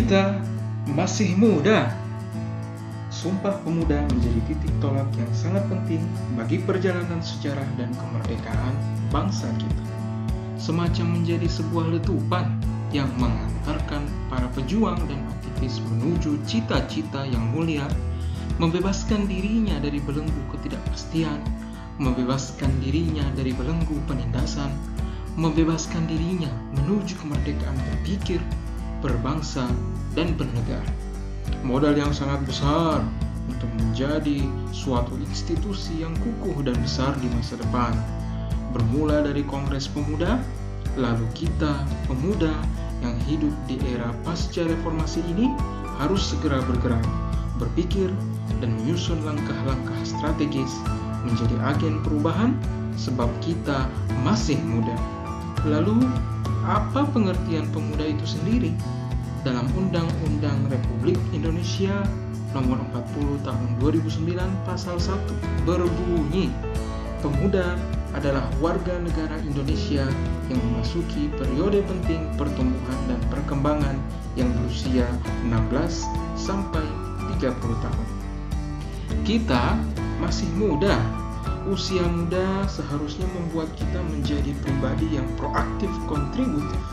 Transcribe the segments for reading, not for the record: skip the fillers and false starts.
Kita masih muda. Sumpah Pemuda menjadi titik tolak yang sangat penting bagi perjalanan sejarah dan kemerdekaan bangsa kita. Semacam menjadi sebuah letupan yang mengantarkan para pejuang dan aktivis menuju cita-cita yang mulia, membebaskan dirinya dari belenggu ketidakpastian, membebaskan dirinya dari belenggu penindasan, membebaskan dirinya menuju kemerdekaan berpikir, berbangsa, dan bernegara. Modal yang sangat besar untuk menjadi suatu institusi yang kukuh dan besar di masa depan. Bermula dari Kongres Pemuda, lalu kita, pemuda yang hidup di era pasca reformasi ini harus segera bergerak, berpikir, dan menyusun langkah-langkah strategis menjadi agen perubahan sebab kita masih muda. Lalu, apa pengertian pemuda itu sendiri? Dalam Undang-Undang Republik Indonesia Nomor 40 Tahun 2009 Pasal 1 berbunyi, pemuda adalah warga negara Indonesia yang memasuki periode penting pertumbuhan dan perkembangan yang berusia 16 sampai 30 tahun. Kita masih muda. Usia muda seharusnya membuat kita menjadi pribadi yang proaktif, kontributif.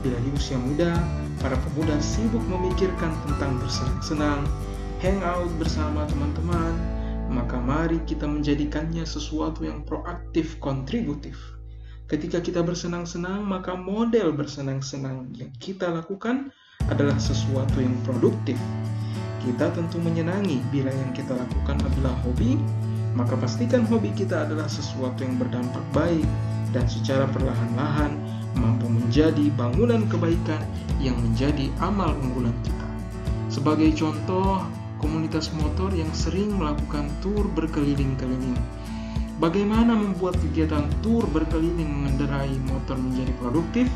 Bila di usia muda, para pemuda sibuk memikirkan tentang bersenang-senang, hangout bersama teman-teman, maka mari kita menjadikannya sesuatu yang proaktif, kontributif. Ketika kita bersenang-senang, maka model bersenang-senang yang kita lakukan adalah sesuatu yang produktif. Kita tentu menyenangi bila yang kita lakukan adalah hobi, maka pastikan hobi kita adalah sesuatu yang berdampak baik dan secara perlahan-lahan mampu menjadi bangunan kebaikan yang menjadi amal unggulan kita. Sebagai contoh, komunitas motor yang sering melakukan tur berkeliling-keliling. Bagaimana membuat kegiatan tur berkeliling mengendarai motor menjadi produktif?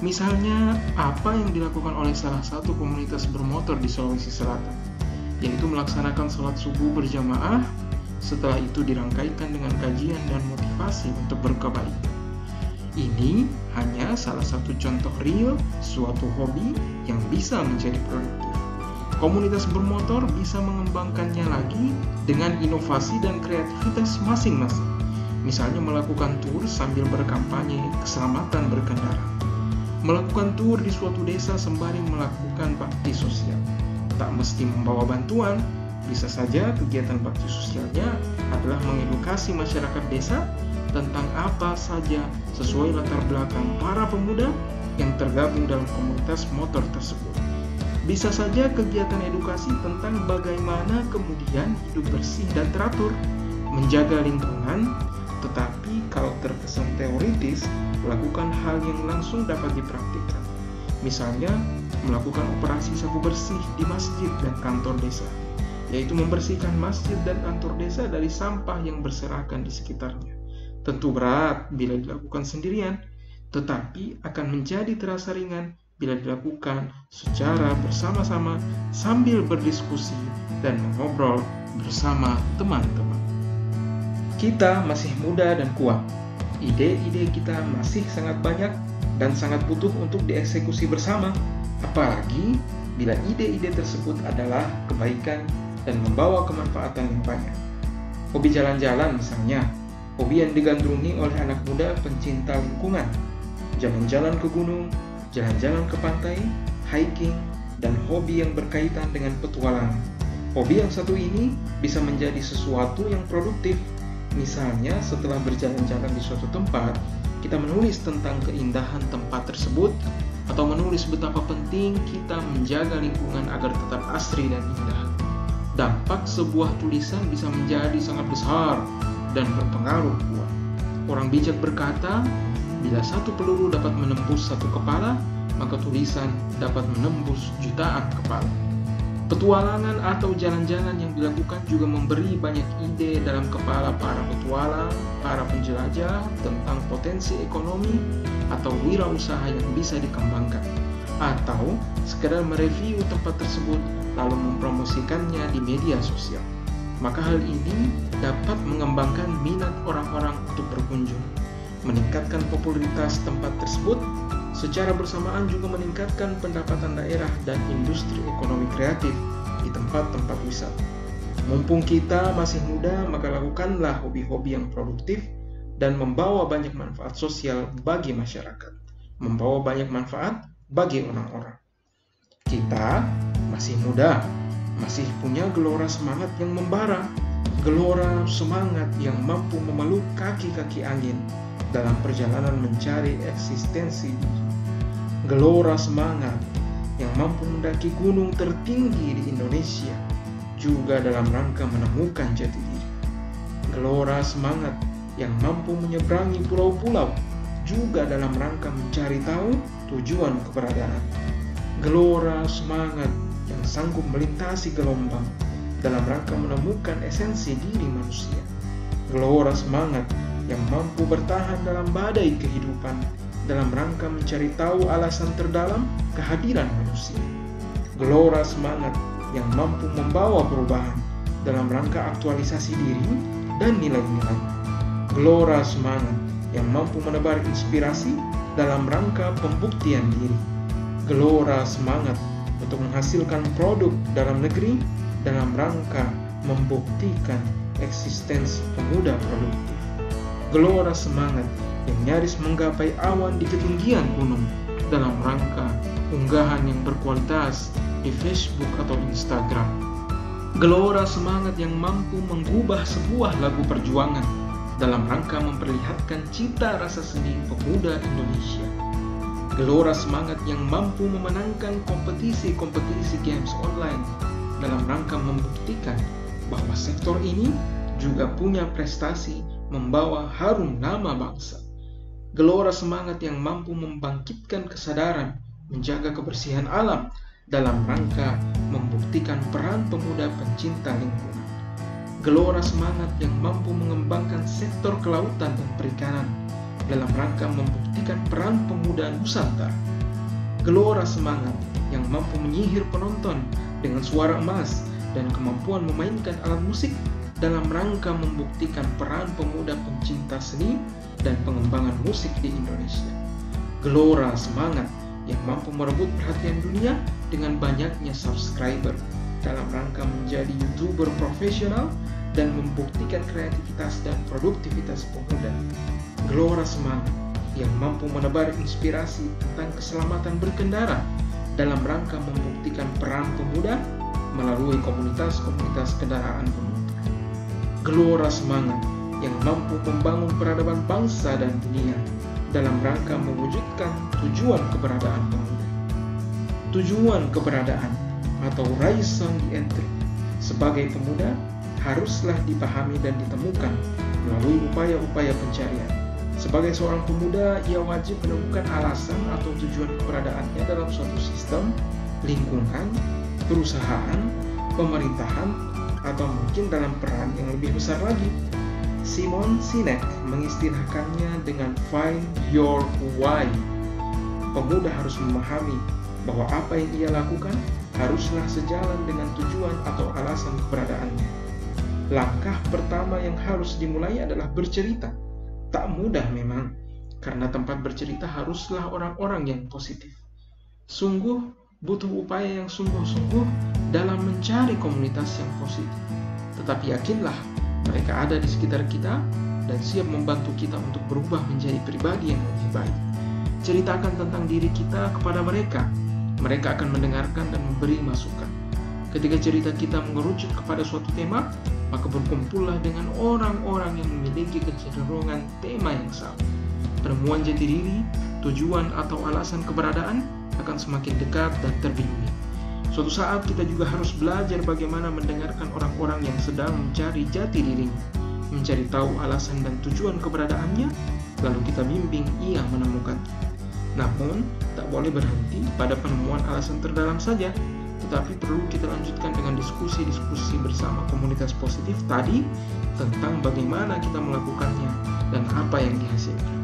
Misalnya, apa yang dilakukan oleh salah satu komunitas bermotor di Sulawesi Selatan, yaitu melaksanakan sholat subuh berjamaah, setelah itu dirangkaikan dengan kajian dan motivasi untuk berkebaikan. Ini hanya salah satu contoh real suatu hobi yang bisa menjadi produktif. Komunitas bermotor bisa mengembangkannya lagi dengan inovasi dan kreativitas masing-masing. Misalnya melakukan tur sambil berkampanye keselamatan berkendara. Melakukan tur di suatu desa sembari melakukan bakti sosial. Tak mesti membawa bantuan, bisa saja kegiatan bakti sosialnya adalah mengedukasi masyarakat desa tentang apa saja sesuai latar belakang para pemuda yang tergabung dalam komunitas motor tersebut. Bisa saja kegiatan edukasi tentang bagaimana kemudian hidup bersih dan teratur, menjaga lingkungan, tetapi kalau terkesan teoritis, lakukan hal yang langsung dapat dipraktikkan. Misalnya, melakukan operasi sapu bersih di masjid dan kantor desa, yaitu membersihkan masjid dan kantor desa dari sampah yang berserakan di sekitarnya. Tentu berat bila dilakukan sendirian, tetapi akan menjadi terasa ringan bila dilakukan secara bersama-sama sambil berdiskusi dan mengobrol bersama teman-teman. Kita masih muda dan kuat. Ide-ide kita masih sangat banyak dan sangat butuh untuk dieksekusi bersama, apalagi bila ide-ide tersebut adalah kebaikan dan membawa kemanfaatan yang banyak. Hobi jalan-jalan misalnya, hobi yang digandrungi oleh anak muda pencinta lingkungan, jalan-jalan ke gunung, jalan-jalan ke pantai, hiking, dan hobi yang berkaitan dengan petualangan. Hobi yang satu ini bisa menjadi sesuatu yang produktif. Misalnya setelah berjalan-jalan di suatu tempat, kita menulis tentang keindahan tempat tersebut, atau menulis betapa penting kita menjaga lingkungan agar tetap asri dan indah. Dampak sebuah tulisan bisa menjadi sangat besar dan berpengaruh kuat. Orang bijak berkata, bila satu peluru dapat menembus satu kepala, maka tulisan dapat menembus jutaan kepala. Petualangan atau jalan-jalan yang dilakukan juga memberi banyak ide dalam kepala para petualang, para penjelajah tentang potensi ekonomi atau wirausaha yang bisa dikembangkan, atau sekedar mereview tempat tersebut lalu mempromosikannya di media sosial. Maka hal ini dapat mengembangkan minat orang-orang untuk berkunjung, meningkatkan popularitas tempat tersebut, secara bersamaan juga meningkatkan pendapatan daerah dan industri ekonomi kreatif di tempat-tempat wisata. Mumpung kita masih muda, maka lakukanlah hobi-hobi yang produktif dan membawa banyak manfaat sosial bagi masyarakat, membawa banyak manfaat bagi orang-orang. Kita masih muda, masih punya gelora semangat yang membara, gelora semangat yang mampu memeluk kaki-kaki angin dalam perjalanan mencari eksistensi, gelora semangat yang mampu mendaki gunung tertinggi di Indonesia juga dalam rangka menemukan jati diri, gelora semangat yang mampu menyeberangi pulau-pulau juga dalam rangka mencari tahu tujuan keberadaan, gelora semangat yang sanggup melintasi gelombang dalam rangka menemukan esensi diri manusia, gelora semangat yang mampu bertahan dalam badai kehidupan dalam rangka mencari tahu alasan terdalam kehadiran manusia, gelora semangat yang mampu membawa perubahan dalam rangka aktualisasi diri dan nilai-nilai, gelora semangat yang mampu menebar inspirasi dalam rangka pembuktian diri, gelora semangat untuk menghasilkan produk dalam negeri dalam rangka membuktikan eksistensi pemuda produktif, gelora semangat yang nyaris menggapai awan di ketinggian gunung dalam rangka unggahan yang berkualitas di Facebook atau Instagram, gelora semangat yang mampu mengubah sebuah lagu perjuangan dalam rangka memperlihatkan cita rasa seni pemuda Indonesia, gelora semangat yang mampu memenangkan kompetisi-kompetisi games online dalam rangka membuktikan bahwa sektor ini juga punya prestasi membawa harum nama bangsa, gelora semangat yang mampu membangkitkan kesadaran menjaga kebersihan alam dalam rangka membuktikan peran pemuda pencinta lingkungan, gelora semangat yang mampu mengembangkan sektor kelautan dan perikanan dalam rangka membuktikan peran pemuda Nusantara, gelora semangat yang mampu menyihir penonton dengan suara emas dan kemampuan memainkan alat musik dalam rangka membuktikan peran pemuda pencinta seni dan pengembangan musik di Indonesia, gelora semangat yang mampu merebut perhatian dunia dengan banyaknya subscriber dalam rangka menjadi YouTuber profesional dan membuktikan kreativitas dan produktivitas pemuda, gelora semangat yang mampu menebar inspirasi tentang keselamatan berkendara dalam rangka membuktikan peran pemuda melalui komunitas-komunitas kendaraan bermotor, gelora semangat yang mampu membangun peradaban bangsa dan dunia dalam rangka mewujudkan tujuan keberadaan pemuda. Tujuan keberadaan atau raison d'être sebagai pemuda haruslah dipahami dan ditemukan melalui upaya-upaya pencarian. Sebagai seorang pemuda, ia wajib menemukan alasan atau tujuan keberadaannya dalam suatu sistem, lingkungan, perusahaan, pemerintahan, atau mungkin dalam peran yang lebih besar lagi. Simon Sinek mengistilahkannya dengan find your why. Pemuda harus memahami bahwa apa yang ia lakukan haruslah sejalan dengan tujuan atau alasan keberadaannya. Langkah pertama yang harus dimulai adalah bercerita. Tak mudah memang, karena tempat bercerita haruslah orang-orang yang positif. Sungguh butuh upaya yang sungguh-sungguh dalam mencari komunitas yang positif. Tetapi yakinlah, mereka ada di sekitar kita dan siap membantu kita untuk berubah menjadi pribadi yang lebih baik. Ceritakan tentang diri kita kepada mereka. Mereka akan mendengarkan dan memberi masukan. Ketika cerita kita mengerucut kepada suatu tema, maka berkumpullah dengan orang-orang yang memiliki kecenderungan tema yang sama. Penemuan jati diri, tujuan atau alasan keberadaan akan semakin dekat dan terbimbing. Suatu saat kita juga harus belajar bagaimana mendengarkan orang-orang yang sedang mencari jati dirinya, mencari tahu alasan dan tujuan keberadaannya, lalu kita bimbing ia menemukannya. Namun, tak boleh berhenti pada penemuan alasan terdalam saja, tetapi perlu kita lanjutkan dengan diskusi-diskusi bersama komunitas positif tadi tentang bagaimana kita melakukannya dan apa yang dihasilkan.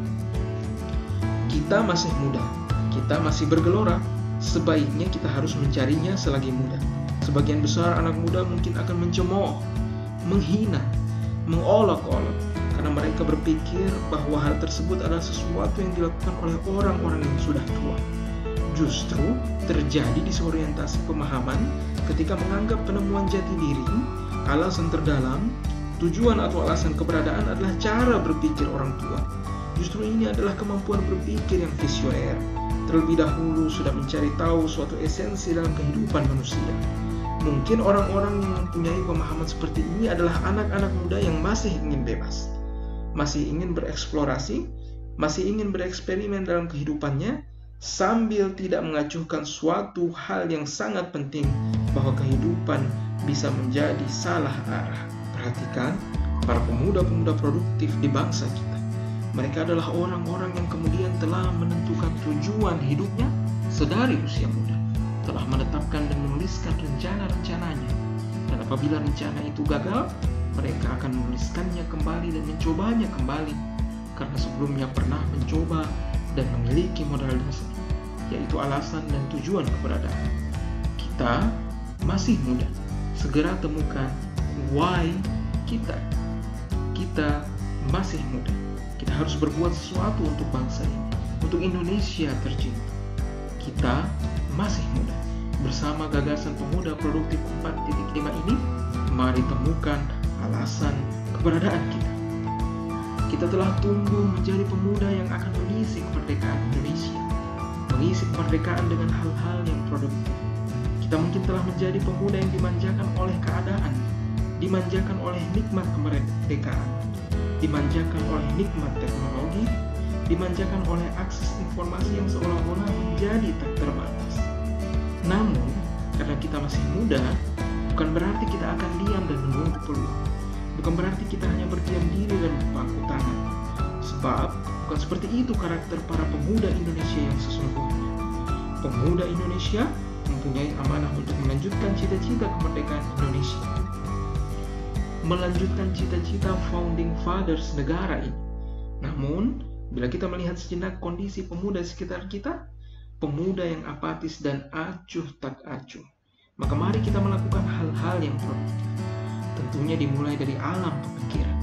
Kita masih muda, kita masih bergelora. Sebaiknya kita harus mencarinya selagi muda. Sebagian besar anak muda mungkin akan mencemooh, menghina, mengolok-olok karena mereka berpikir bahwa hal tersebut adalah sesuatu yang dilakukan oleh orang-orang yang sudah tua. Justru terjadi disorientasi pemahaman ketika menganggap penemuan jati diri, alasan terdalam, tujuan atau alasan keberadaan adalah cara berpikir orang tua. Justru ini adalah kemampuan berpikir yang visioner. Terlebih dahulu sudah mencari tahu suatu esensi dalam kehidupan manusia. Mungkin orang-orang yang mempunyai pemahaman seperti ini adalah anak-anak muda yang masih ingin bebas, masih ingin bereksplorasi, masih ingin bereksperimen dalam kehidupannya, sambil tidak mengacuhkan suatu hal yang sangat penting, bahwa kehidupan bisa menjadi salah arah. Perhatikan para pemuda-pemuda produktif di bangsa kita. Mereka adalah orang-orang yang kemudian telah menentukan tujuan hidupnya sedari usia muda, telah menetapkan dan menuliskan rencana-rencananya. Dan apabila rencana itu gagal, mereka akan menuliskannya kembali dan mencobanya kembali, karena sebelumnya pernah mencoba dan memiliki modal dasar, yaitu alasan dan tujuan keberadaan. Kita masih muda, segera temukan why kita. Kita masih muda. Kita harus berbuat sesuatu untuk bangsa ini, untuk Indonesia tercinta. Kita masih muda. Bersama gagasan pemuda produktif 4.5 ini, mari temukan alasan keberadaan kita. Kita telah tumbuh menjadi pemuda yang akan mengisi kemerdekaan Indonesia, mengisi kemerdekaan dengan hal-hal yang produktif. Kita mungkin telah menjadi pemuda yang dimanjakan oleh keadaan, dimanjakan oleh nikmat kemerdekaan, dimanjakan oleh nikmat teknologi, dimanjakan oleh akses informasi yang seolah-olah menjadi tak terbatas. Namun, karena kita masih muda, bukan berarti kita akan diam dan menunggu peluang. Bukan berarti kita hanya berdiam diri dan berpangku tangan. Sebab, bukan seperti itu karakter para pemuda Indonesia yang sesungguhnya. Pemuda Indonesia mempunyai amanah untuk melanjutkan cita-cita kemerdekaan Indonesia, melanjutkan cita-cita founding fathers negara ini. Namun, bila kita melihat sejenak kondisi pemuda sekitar kita, pemuda yang apatis dan acuh tak acuh, maka mari kita melakukan hal-hal yang produktif. Tentunya dimulai dari alam pemikiran.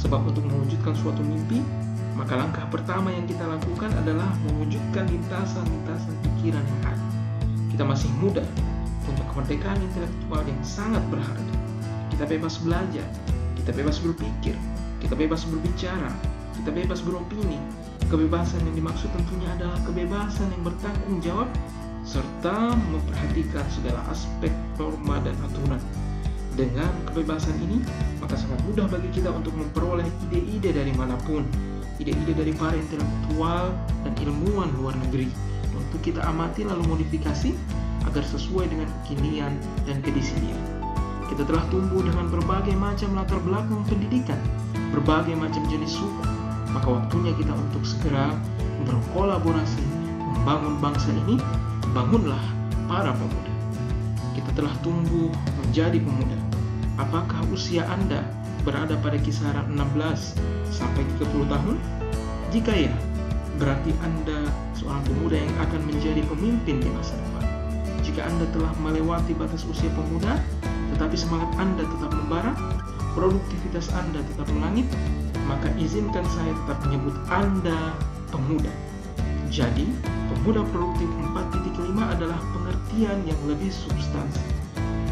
Sebab untuk mewujudkan suatu mimpi, maka langkah pertama yang kita lakukan adalah mewujudkan lintasan-lintasan pikiran yang ada. Kita masih muda, punya kemerdekaan intelektual yang sangat berharga. Kita bebas belajar, kita bebas berpikir, kita bebas berbicara, kita bebas beropini. Kebebasan yang dimaksud tentunya adalah kebebasan yang bertanggung jawab serta memperhatikan segala aspek norma dan aturan. Dengan kebebasan ini, maka sangat mudah bagi kita untuk memperoleh ide-ide dari manapun, ide-ide dari para intelektual dan ilmuwan luar negeri, untuk kita amati lalu modifikasi agar sesuai dengan kekinian dan kedisiplinan. Kita telah tumbuh dengan berbagai macam latar belakang pendidikan, berbagai macam jenis suku, maka waktunya kita untuk segera berkolaborasi membangun bangsa ini. Bangunlah para pemuda. Kita telah tumbuh menjadi pemuda. Apakah usia Anda berada pada kisaran 16 sampai 30 tahun? Jika ya, berarti Anda seorang pemuda yang akan menjadi pemimpin di masa depan. Jika Anda telah melewati batas usia pemuda, tetapi semangat Anda tetap membara, produktivitas Anda tetap melangit, maka izinkan saya tetap menyebut Anda pemuda. Jadi, pemuda produktif 4.5 adalah pengertian yang lebih substansi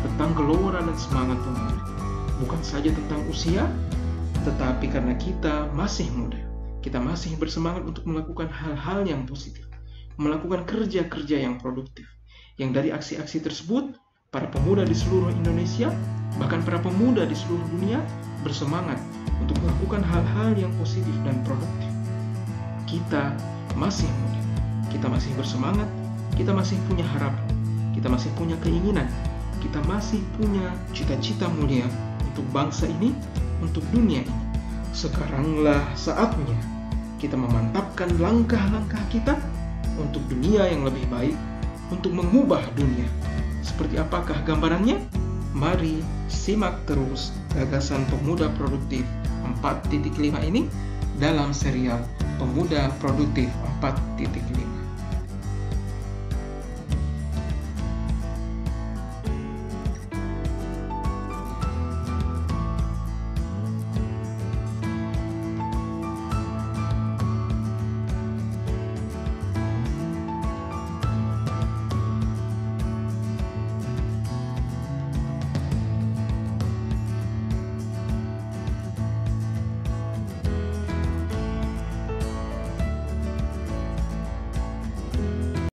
tentang gelora dan semangat pemuda. Bukan saja tentang usia, tetapi karena kita masih muda, kita masih bersemangat untuk melakukan hal-hal yang positif, melakukan kerja-kerja yang produktif. Yang dari aksi-aksi tersebut, para pemuda di seluruh Indonesia, bahkan para pemuda di seluruh dunia bersemangat untuk melakukan hal-hal yang positif dan produktif. Kita masih muda, kita masih bersemangat, kita masih punya harapan, kita masih punya keinginan, kita masih punya cita-cita mulia untuk bangsa ini, untuk dunia ini. Sekaranglah saatnya kita memantapkan langkah-langkah kita untuk dunia yang lebih baik, untuk mengubah dunia. Seperti apakah gambarannya? Mari simak terus gagasan pemuda produktif 4.5 ini dalam serial Pemuda Produktif 4.5.